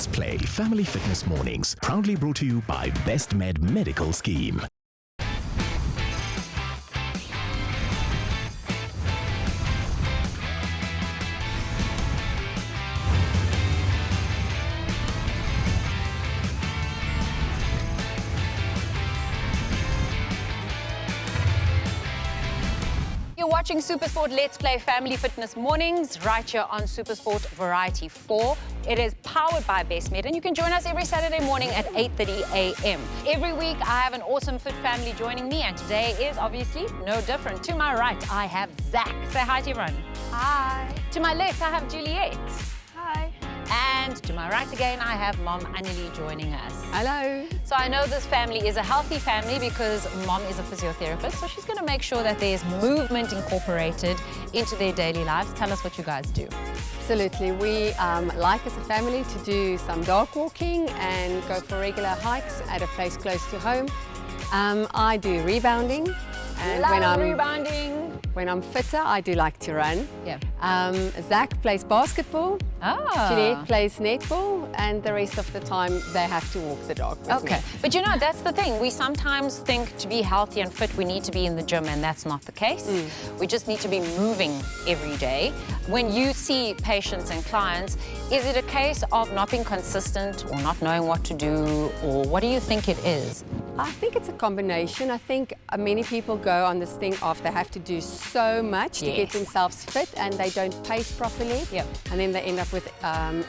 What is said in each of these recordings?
Let's Play Family Fitness Mornings, proudly brought to you by Best Med Medical Scheme. You're watching SuperSport Let's Play Family Fitness Mornings right here on SuperSport Variety 4. It is powered by Best Med, and you can join us every Saturday morning at 8:30 a.m. Every week, I have an awesome fit family joining me, and today is obviously no different. To my right, I have Zach. Say hi to everyone. Hi. To my left, I have Juliet. Hi. And to my right again, I have Mom Annelie joining us. Hello. So I know this family is a healthy family because Mom is a physiotherapist, so she's going to make sure that there's movement incorporated into their daily lives. Tell us what you guys do. Absolutely. We like as a family to do some dog walking and go for regular hikes at a place close to home. I do rebounding. And rebounding. When I'm fitter, I do like to run. Yeah. Zach plays basketball. Ah. Juliet plays netball, and the rest of the time they have to walk the dog with me. But you know, that's the thing. We sometimes think to be healthy and fit, we need to be in the gym, and that's not the case. We just need to be moving every day. When you see patients and clients, is it a case of not being consistent or not knowing what to do, or what do you think it is? I think it's a combination. I think many people go on this thing of they have to do so much to get themselves fit, and they don't pace properly. Yep. And then they end up with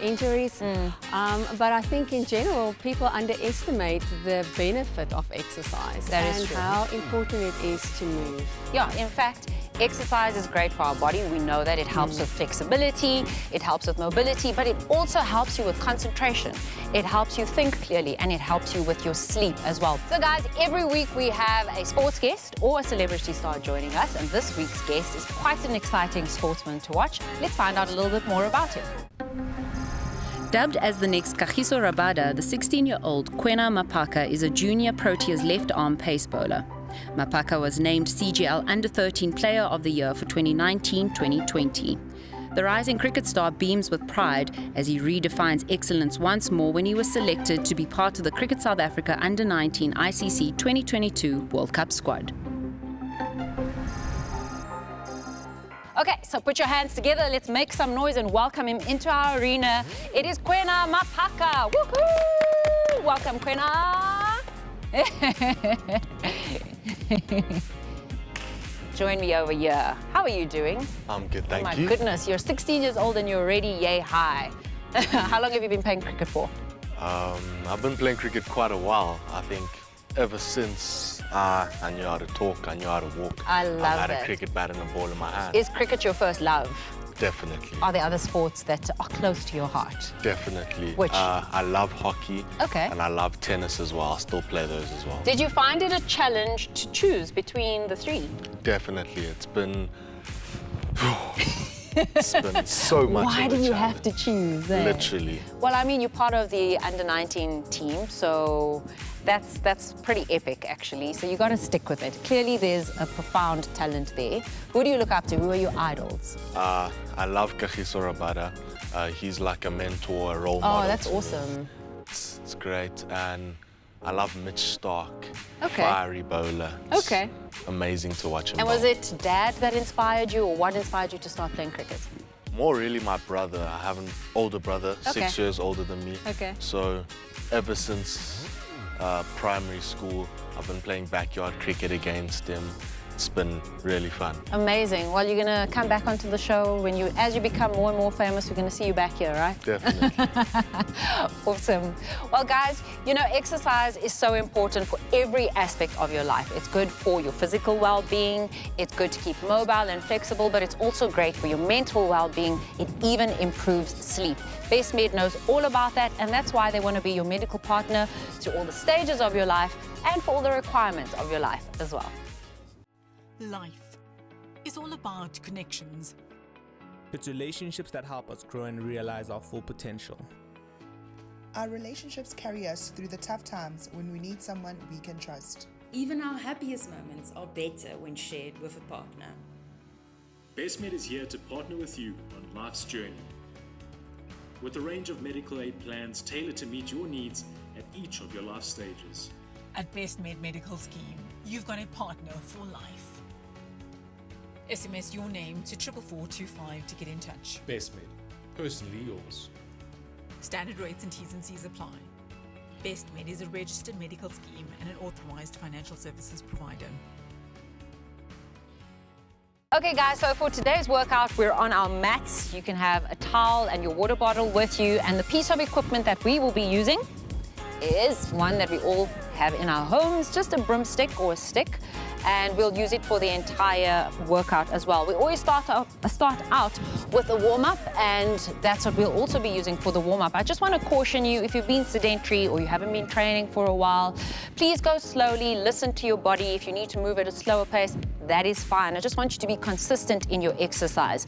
injuries. But I think in general, people underestimate the benefit of exercise and how important it is to move. Yeah, in fact, exercise is great for our body. We know that it helps with flexibility, it helps with mobility, but it also helps you with concentration. It helps you think clearly, and it helps you with your sleep as well. So guys, every week we have a sports guest or a celebrity star joining us, and this week's guest is quite an exciting sportsman to watch. Let's find out a little bit more about him. Dubbed as the next Kagiso Rabada, the 16-year-old Kwena Maphaka is a junior Proteas left-arm pace bowler. Maphaka was named CGL Under-13 Player of the Year for 2019-2020. The rising cricket star beams with pride as he redefines excellence once more when he was selected to be part of the Cricket South Africa Under-19 ICC 2022 World Cup squad. Okay, so put your hands together, let's make some noise and welcome him into our arena. It is Kwena Maphaka. Woohoo! Welcome, Kwena. Join me over here. How are you doing? I'm good, thank you. Oh my goodness, you're 16 years old and you're already yay high. How long have you been playing cricket for? I've been playing cricket quite a while. I think ever since I knew how to talk, I knew how to walk. I love I've had it. a cricket bat and a ball in my hand. Is cricket your first love? Definitely. Are there other sports that are close to your heart? Definitely. Which? I love hockey. Okay. And I love tennis as well. I still play those as well. Did you find it a challenge to choose between the three? Definitely. It's been so much. Why do you have to choose? Literally. Well, I mean, you're part of the Under-19 team, so that's pretty epic, actually. So you got to stick with it. Clearly, there's a profound talent there. Who do you look up to? Who are your idols? I love Kagiso Rabada. He's like a mentor, a role model. Oh, that's to me. awesome. It's great. And I love Mitch Stark. Okay. Fiery bowler. It's Okay. amazing to watch him And bowl. was it Dad that inspired you, or what inspired you to start playing cricket? More really my brother. I have an older brother, Okay. 6 years older than me. Okay. So ever since primary school, I've been playing backyard cricket against him. It's been really fun. Amazing. Well, you're going to come back onto the show as you become more and more famous. We're going to see you back here, right? Definitely. Awesome. Well, guys, you know, exercise is so important for every aspect of your life. It's good for your physical well-being. It's good to keep mobile and flexible, but it's also great for your mental well-being. It even improves sleep. Best Med knows all about that, and that's why they want to be your medical partner through all the stages of your life and for all the requirements of your life as well. Life is all about connections. It's relationships that help us grow and realize our full potential. Our relationships carry us through the tough times when we need someone we can trust. Even our happiest moments are better when shared with a partner. Best Med is here to partner with you on life's journey. with a range of medical aid plans tailored to meet your needs at each of your life stages. At Best Med Medical Scheme, you've got a partner for life. SMS your name to 44425 to get in touch. Best Med, personally yours. Standard rates and T's and C's apply. Best Med is a registered medical scheme and an authorised financial services provider. Okay guys, so for today's workout, we're on our mats. You can have a towel and your water bottle with you, and the piece of equipment that we will be using is one that we all have in our homes, just a broomstick or a stick, and we'll use it for the entire workout as well. We always start out with a warm-up, and that's what we'll also be using for the warm-up. I just want to caution you, if you've been sedentary or you haven't been training for a while, please go slowly, listen to your body. If you need to move at a slower pace, that is fine. I just want you to be consistent in your exercise.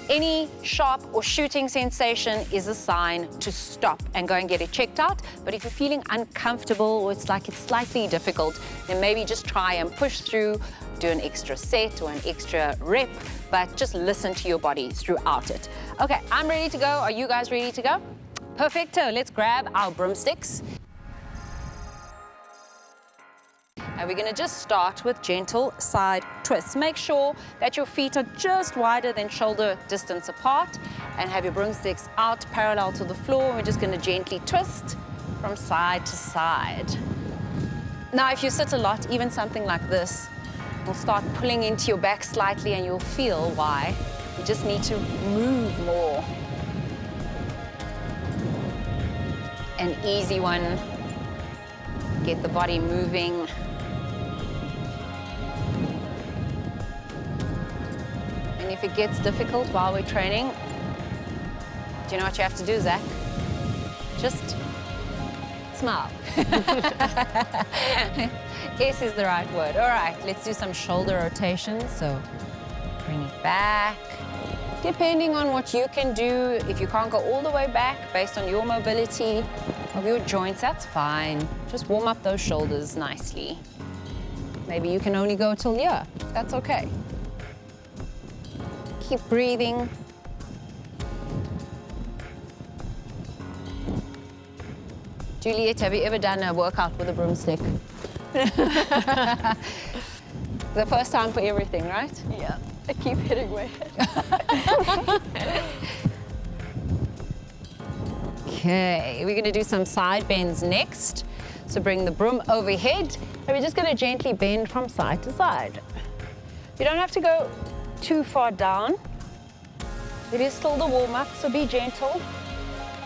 Any sharp or shooting sensation is a sign to stop and go and get it checked out. But if you're feeling uncomfortable or it's like it's slightly difficult, then maybe just try and push through, do an extra set or an extra rep, but just listen to your body throughout it. Okay, I'm ready to go. Are you guys ready to go? Perfecto, let's grab our broomsticks. And we're going to just start with gentle side twists. Make sure that your feet are just wider than shoulder distance apart, and have your broomsticks out parallel to the floor. We're just going to gently twist from side to side. Now, if you sit a lot, even something like this will start pulling into your back slightly, and you'll feel why. You just need to move more. An easy one. Get the body moving. And if it gets difficult while we're training, do you know what you have to do, Zach? Just smile. S is the right word. All right, let's do some shoulder rotations. So bring it back. Depending on what you can do, if you can't go all the way back based on your mobility of your joints, that's fine. Just warm up those shoulders nicely. Maybe you can only go till here. That's okay. Keep breathing. Juliet, have you ever done a workout with a broomstick? The first time for everything, right? Yeah, I keep hitting my head. Okay, we're going to do some side bends next. So bring the broom overhead, and we're just going to gently bend from side to side. You don't have to go too far down. It is still the warm-up, so be gentle.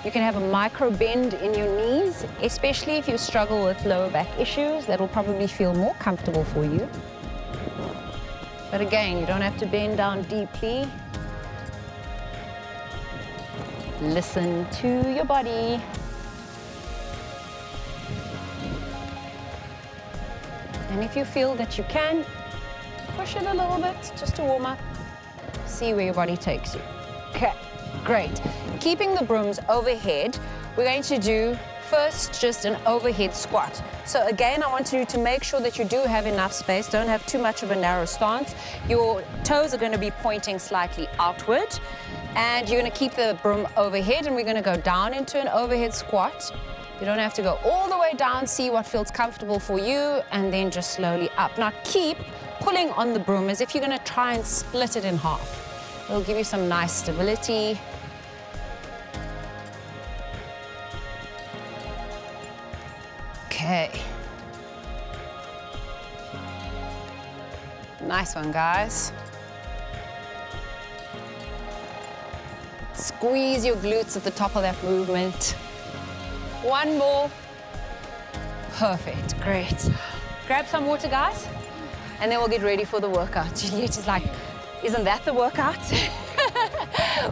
You can have a micro bend in your knees, especially if you struggle with lower back issues. That will probably feel more comfortable for you. But again, you don't have to bend down deeply. Listen to your body. And if you feel that you can, push it a little bit just to warm up. See where your body takes you. Okay, great. Keeping the brooms overhead, we're going to do first just an overhead squat. So again, I want you to make sure that you do have enough space. Don't have too much of a narrow stance. Your toes are going to be pointing slightly outward. And you're going to keep the broom overhead, and we're going to go down into an overhead squat. You don't have to go all the way down. See what feels comfortable for you, and then just slowly up. Now keep pulling on the broom as if you're going to try and split it in half. It'll give you some nice stability. Okay. Nice one, guys. Squeeze your glutes at the top of that movement. One more. Perfect, great. Grab some water, guys, and then we'll get ready for the workout. Juliet is like, isn't that the workout?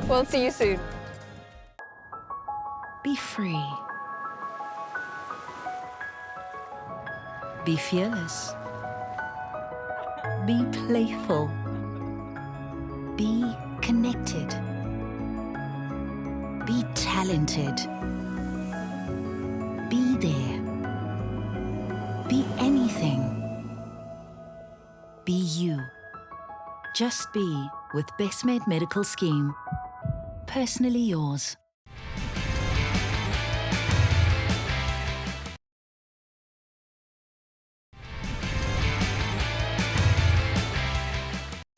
We'll see you soon. Be free. Be fearless. Be playful. Be connected. Be talented. Be there. Be anything. Be you. Just be with Best Med Medical Scheme. Personally yours.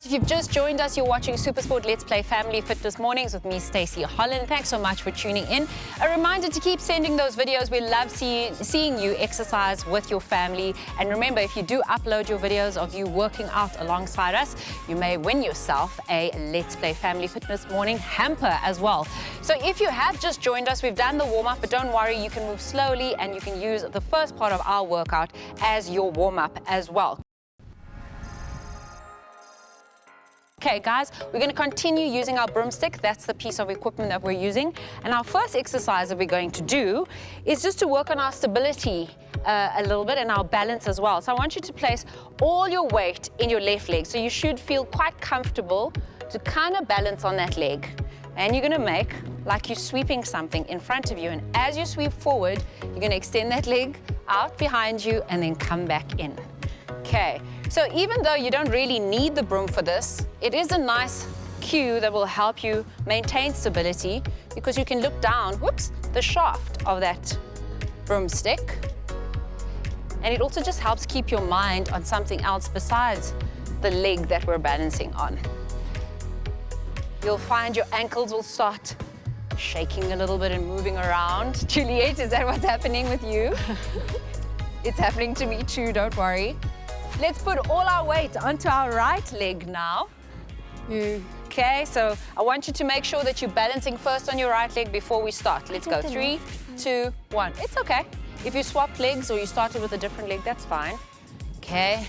If you've just joined us, you're watching SuperSport Let's Play Family Fitness Mornings with me, Stacey Holland. Thanks so much for tuning in. A reminder to keep sending those videos. We love seeing you exercise with your family. And remember, if you do upload your videos of you working out alongside us, you may win yourself a Let's Play Family Fitness Morning hamper as well. So if you have just joined us, we've done the warm-up, but don't worry, you can move slowly and you can use the first part of our workout as your warm-up as well. Okay, guys, we're going to continue using our broomstick. That's the piece of equipment that we're using. And our first exercise that we're going to do is just to work on our stability a little bit and our balance as well. So I want you to place all your weight in your left leg. So you should feel quite comfortable to kind of balance on that leg. And you're going to make like you're sweeping something in front of you. And as you sweep forward, you're going to extend that leg out behind you and then come back in. Okay, so even though you don't really need the broom for this, it is a nice cue that will help you maintain stability because you can look down, whoops, the shaft of that broomstick. And it also just helps keep your mind on something else besides the leg that we're balancing on. You'll find your ankles will start shaking a little bit and moving around. Juliet, is that what's happening with you? It's happening to me too, don't worry. Let's put all our weight onto our right leg now. Okay, so I want you to make sure that you're balancing first on your right leg before we start. Let's go. 3, 2, 1. It's okay. If you swapped legs or you started with a different leg, that's fine. Okay.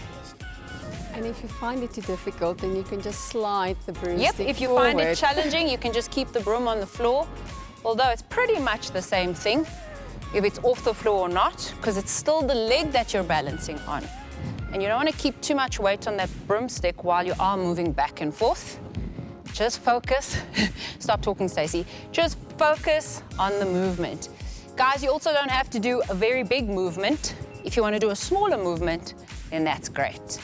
And if you find it too difficult, then you can just slide the broomstick Yep, if you forward. find it challenging, you can just keep the broom on the floor, although it's pretty much the same thing if it's off the floor or not, because it's still the leg that you're balancing on. And you don't want to keep too much weight on that broomstick while you are moving back and forth. Just focus. Stop talking, Stacey. Just focus on the movement. Guys, you also don't have to do a very big movement. If you want to do a smaller movement, then that's great.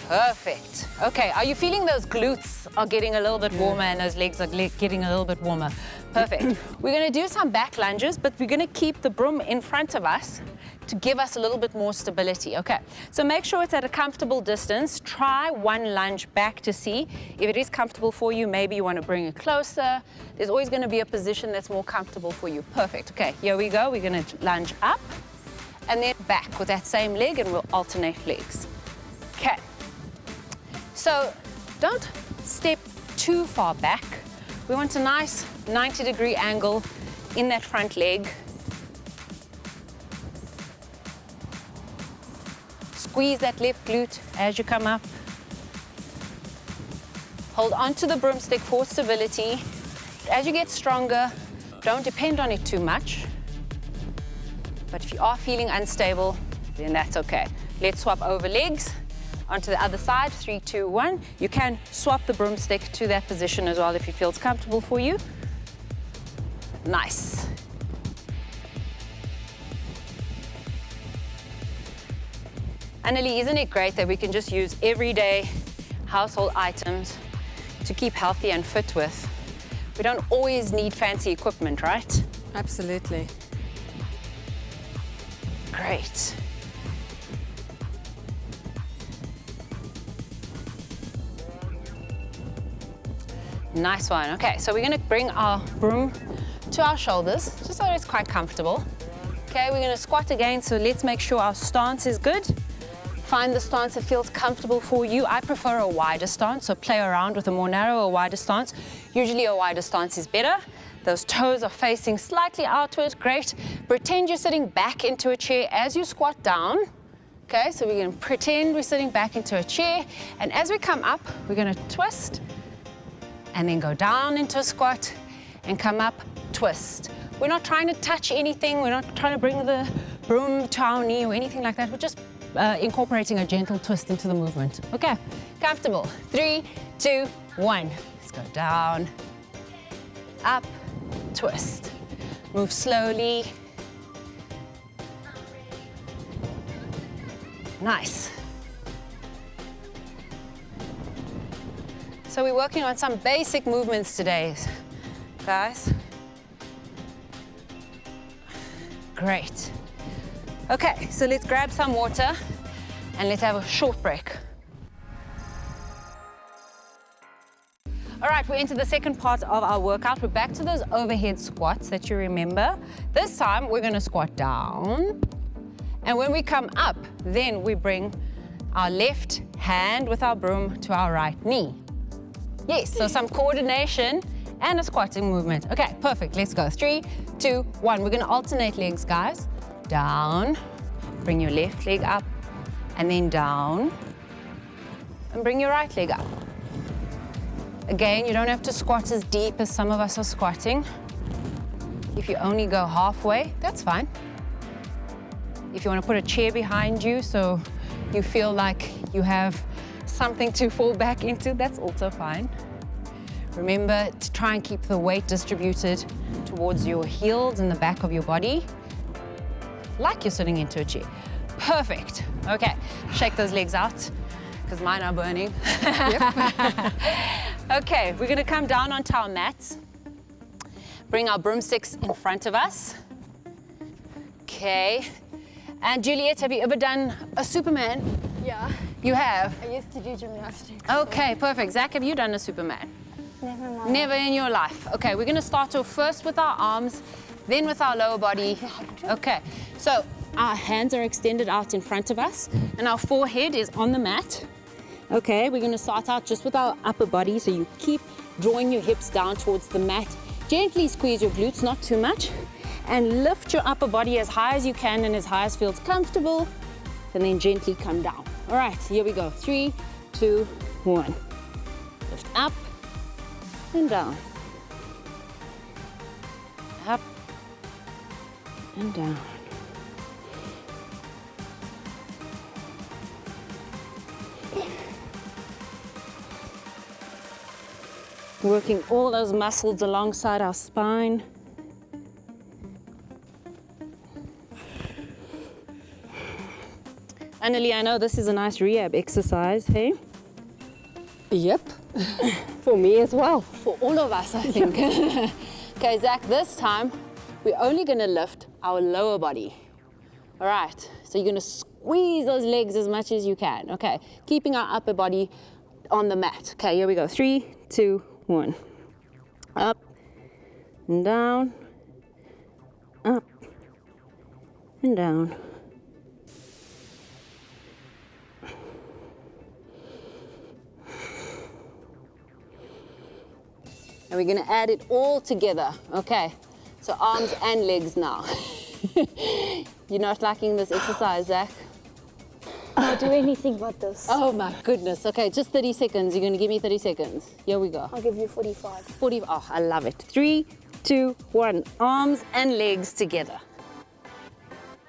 Perfect. Okay, are you feeling those glutes are getting a little bit warmer and those legs are getting a little bit warmer? Perfect. We're going to do some back lunges, but we're going to keep the broom in front of us to give us a little bit more stability. Okay, so make sure it's at a comfortable distance. Try one lunge back to see if it is comfortable for you. Maybe you want to bring it closer. There's always going to be a position that's more comfortable for you. Perfect. Okay, here we go. We're going to lunge up and then back with that same leg, and we'll alternate legs. Okay. So don't step too far back. We want a nice 90-degree angle in that front leg. Squeeze that left glute as you come up. Hold onto the broomstick for stability. As you get stronger, don't depend on it too much. But if you are feeling unstable, then that's okay. Let's swap over legs. Onto the other side, 3, 2, 1. You can swap the broomstick to that position as well if it feels comfortable for you. Nice. Annalie, isn't it great that we can just use everyday household items to keep healthy and fit with? We don't always need fancy equipment, right? Absolutely. Great. Nice one. Okay, so we're going to bring our broom to our shoulders, just so it's quite comfortable. Okay, we're going to squat again, so let's make sure our stance is good. Find the stance that feels comfortable for you. I prefer a wider stance, so play around with a more narrow or wider stance. Usually a wider stance is better. Those toes are facing slightly outward. Great. Pretend you're sitting back into a chair as you squat down. Okay, so we're going to pretend we're sitting back into a chair, and as we come up, we're going to twist and then go down into a squat and come up, twist. We're not trying to touch anything. We're not trying to bring the broom to our knee or anything like that. We're just incorporating a gentle twist into the movement. Okay, comfortable. 3, 2, 1. Let's go down, up, twist. Move slowly. Nice. So we're working on some basic movements today, guys. Great. Okay, so let's grab some water and let's have a short break. All right, we're into the second part of our workout. We're back to those overhead squats that you remember. This time, we're gonna squat down. And when we come up, then we bring our left hand with our broom to our right knee. Yes, so some coordination and a squatting movement. Okay, perfect, let's go. 3, 2, 1. We're gonna alternate legs, guys. Down, bring your left leg up, and then down, and bring your right leg up. Again, you don't have to squat as deep as some of us are squatting. If you only go halfway, that's fine. If you want to put a chair behind you so you feel like you have something to fall back into, that's also fine. Remember to try and keep the weight distributed towards your heels and the back of your body, like you're sitting into a chair. Perfect. Okay, shake those legs out, because mine are burning. Yep. Okay, we're gonna come down onto our mats. Bring our broomsticks in front of us. Okay. And Juliet, have you ever done a Superman? Yeah. You have? I used to do gymnastics. Okay, perfect. Zach, have you done a Superman? Never mind. Never in your life. Okay, we're gonna start off first with our arms, then with our lower body. Okay, so our hands are extended out in front of us and our forehead is on the mat. Okay, we're gonna start out just with our upper body, so you keep drawing your hips down towards the mat. Gently squeeze your glutes, not too much, and lift your upper body as high as you can and as high as feels comfortable, and then gently come down. All right, here we go. 3, 2, 1. Lift up and down. Up and down. Working all those muscles alongside our spine. Annalie, I know this is a nice rehab exercise, hey? Yep. For me as well. For all of us, I think. Okay, Zach, this time, we're only gonna lift our lower body. All right, so you're gonna squeeze those legs as much as you can. Okay, keeping our upper body on the mat. Okay, here we go. 3, 2, 1. Up and down, up and down. And we're gonna add it all together. Okay, so arms and legs now. You're not liking this exercise, Zach? I'll do anything but this. Oh my goodness. Okay, just 30 seconds. You're gonna give me 30 seconds. Here we go. I'll give you 45. 40. Oh, I love it. 3, 2, 1. Arms and legs together.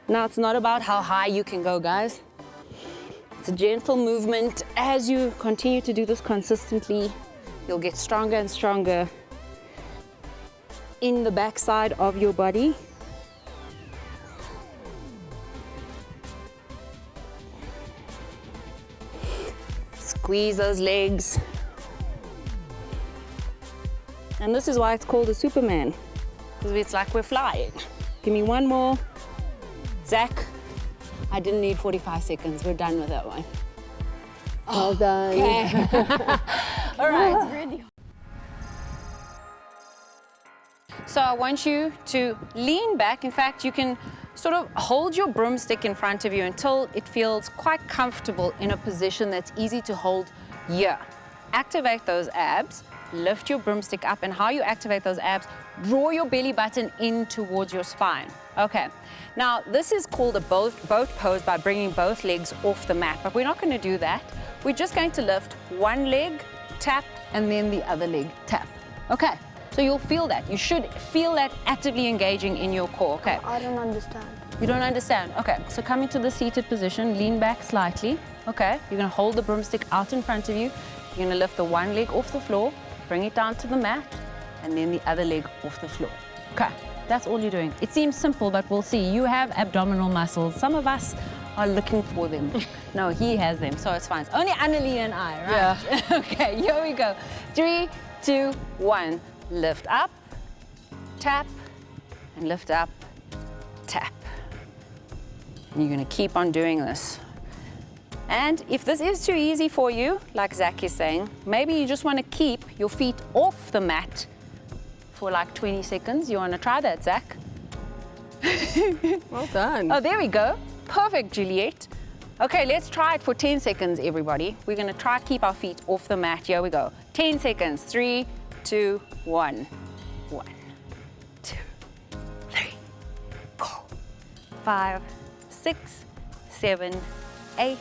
Now, it's not about how high you can go, guys. It's a gentle movement. As you continue to do this consistently, you'll get stronger and stronger in the backside of your body. Squeeze those legs. And this is why it's called a Superman, because it's like we're flying. Give me one more. Zach, I didn't need 45 seconds. We're done with that one. Well done. Okay. All right. Really? So I want you to lean back. In fact, you can sort of hold your broomstick in front of you until it feels quite comfortable in a position that's easy to hold here. Activate those abs, lift your broomstick up, and how you activate those abs, draw your belly button in towards your spine. Okay, now this is called a boat pose by bringing both legs off the mat, but we're not going to do that. We're just going to lift one leg, tap, and then the other leg, tap. Okay. So you'll feel that. You should feel that actively engaging in your core. Okay. I don't understand. You don't understand? Okay. So come into the seated position, lean back slightly. Okay. You're going to hold the broomstick out in front of you. You're going to lift the one leg off the floor, bring it down to the mat, and then the other leg off the floor. Okay. That's all you're doing. It seems simple, but we'll see. You have abdominal muscles. Some of us are looking for them. No, he has them, so it's fine. It's only Annalie and I, right? Yeah. Okay, here we go. 3, 2, 1. Lift up, tap, and lift up, tap. And you're gonna keep on doing this. And if this is too easy for you, like Zach is saying, maybe you just want to keep your feet off the mat for like 20 seconds. You want to try that, Zach? Well done. Oh, there we go. Perfect, Juliet. Okay, let's try it for 10 seconds, everybody. We're going to try to keep our feet off the mat. Here we go. 10 seconds. 3, 2, 1. 1, 2, 3, 4, 5, 6, 7, 8,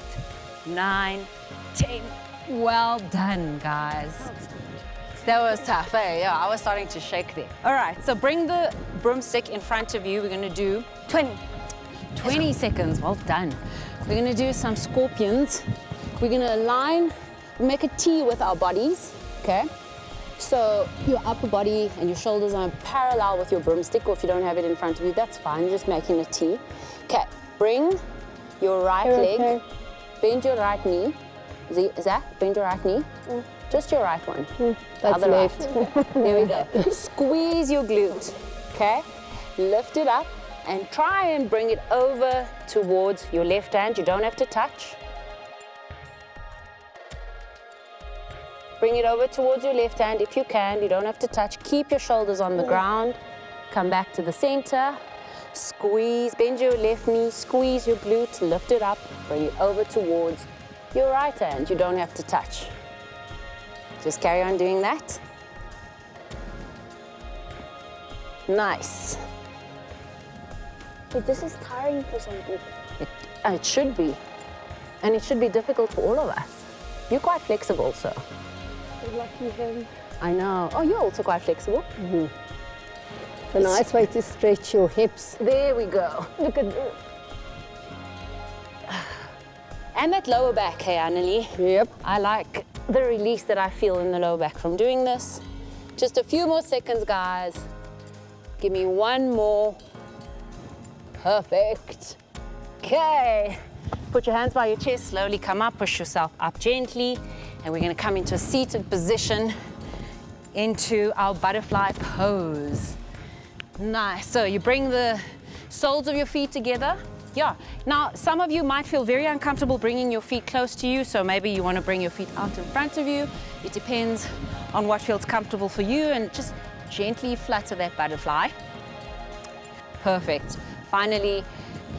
9, 10. Well done, guys. That was tough, eh? Yeah, I was starting to shake there. All right, so bring the broomstick in front of you. We're going to do 20 seconds. Well done. We're going to do some scorpions. We're going to align, make a T with our bodies, okay? So your upper body and your shoulders are parallel with your broomstick, or if you don't have it in front of you, that's fine. You're just making a T. Okay, bring your right leg, bend your right knee. Zach, bend your right knee. Just your right one. That's Other left. Right. There we go. Squeeze your glute, okay? Lift it up and try and bring it over towards your left hand. You don't have to touch. Bring it over towards your left hand if you can. You don't have to touch. Keep your shoulders on the ground. Come back to the center. Squeeze, bend your left knee, squeeze your glute, lift it up, bring it over towards your right hand. You don't have to touch. Just carry on doing that. Nice. But this is tiring for some people. It should be. And it should be difficult for all of us. You're quite flexible, so. Lucky him. I know. Oh, you're also quite flexible. It's a nice way to stretch your hips. There we go. Look at this. And that lower back, hey, Annelie. Yep. I like the release that I feel in the lower back from doing this. Just a few more seconds, guys. Give me one more. Perfect. Okay. Put your hands by your chest, slowly come up, push yourself up gently, and we're gonna come into a seated position into our butterfly pose. Nice. So you bring the soles of your feet together. Yeah. Now, some of you might feel very uncomfortable bringing your feet close to you, so maybe you want to bring your feet out in front of you. It depends on what feels comfortable for you, and just gently flutter that butterfly. Perfect. Finally,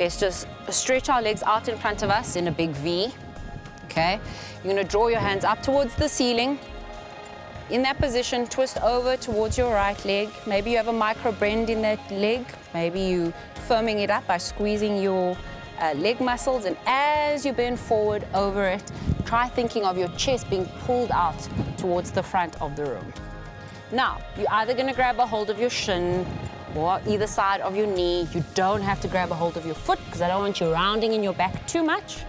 let's just stretch our legs out in front of us in a big V. Okay? You're going to draw your hands up towards the ceiling. In that position, twist over towards your right leg. Maybe you have a micro bend in that leg. Maybe you firming it up by squeezing your leg muscles. And as you bend forward over it, try thinking of your chest being pulled out towards the front of the room. Now, you're either going to grab a hold of your shin or either side of your knee. You don't have to grab a hold of your foot because I don't want you rounding in your back too much.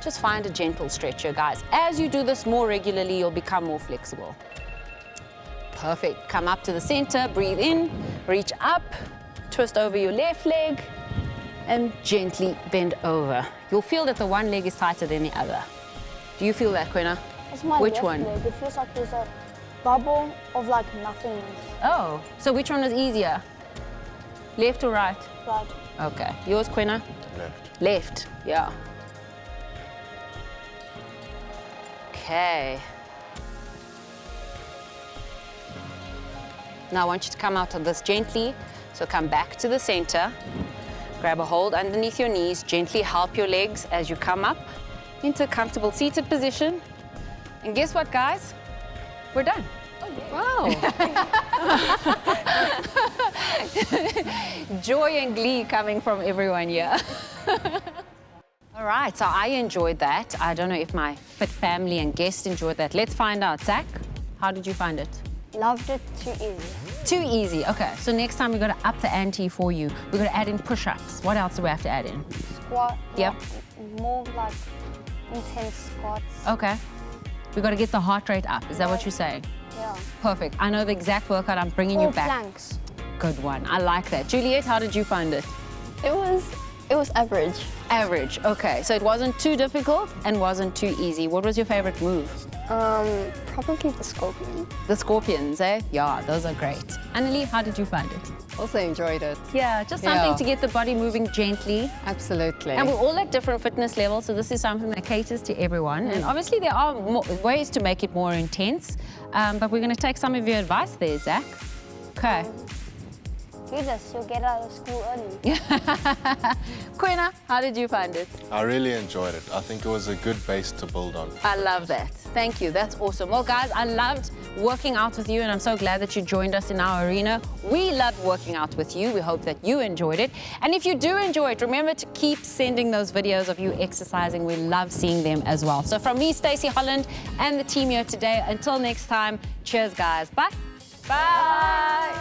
Just find a gentle stretch here, guys. As you do this more regularly, you'll become more flexible. Perfect. Come up to the center, breathe in, reach up, twist over your left leg, and gently bend over. You'll feel that the one leg is tighter than the other. Do you feel that, Kwena? It's my Which left one? leg. It feels like there's a bubble of like nothingness. Oh, so which one is easier? Left or right? Right. Okay. Yours, Kwena? Left. Left, yeah. Okay. Now I want you to come out of this gently. So come back to the center. Grab a hold underneath your knees. Gently help your legs as you come up into a comfortable seated position. And guess what, guys? We're done. Wow. Joy and glee coming from everyone here. All right, so I enjoyed that. I don't know if my fit family and guests enjoyed that. Let's find out. Zach, how did you find it? Loved it. Too easy. Too easy. Okay, so next time we're going to up the ante for you. We're going to add in push-ups. What else do we have to add in? Squat. Yep. More like intense squats. Okay. We got to get the heart rate up. Is that what you're saying? Yeah. Perfect. I know the exact workout. I'm bringing you back. Planks. Good one. I like that. Juliet, how did you find it? It was It was average. Average, okay. So it wasn't too difficult and wasn't too easy. What was your favorite move? Probably the scorpion. The scorpions, eh? Yeah, those are great. Annalie, how did you find it? Also enjoyed it. Yeah, just something to get the body moving gently. Absolutely. And we're all at different fitness levels, so this is something that caters to everyone. And obviously there are ways to make it more intense, but we're going to take some of your advice there, Zach. Okay. Do this, you'll get out of school early. Kwena, how did you find it? I really enjoyed it. I think it was a good base to build on. I love that. Thank you. That's awesome. Well, guys, I loved working out with you, and I'm so glad that you joined us in our arena. We loved working out with you. We hope that you enjoyed it. And if you do enjoy it, remember to keep sending those videos of you exercising. We love seeing them as well. So from me, Stacey Holland, and the team here today, until next time, cheers, guys. Bye. Bye.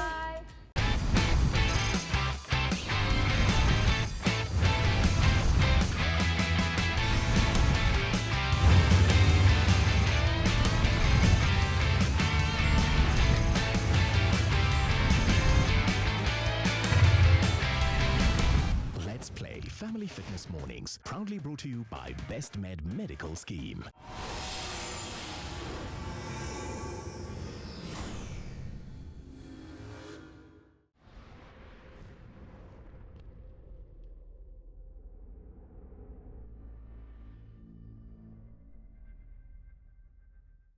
Let's Play Family Fitness Mornings, proudly brought to you by Best Med Medical Scheme.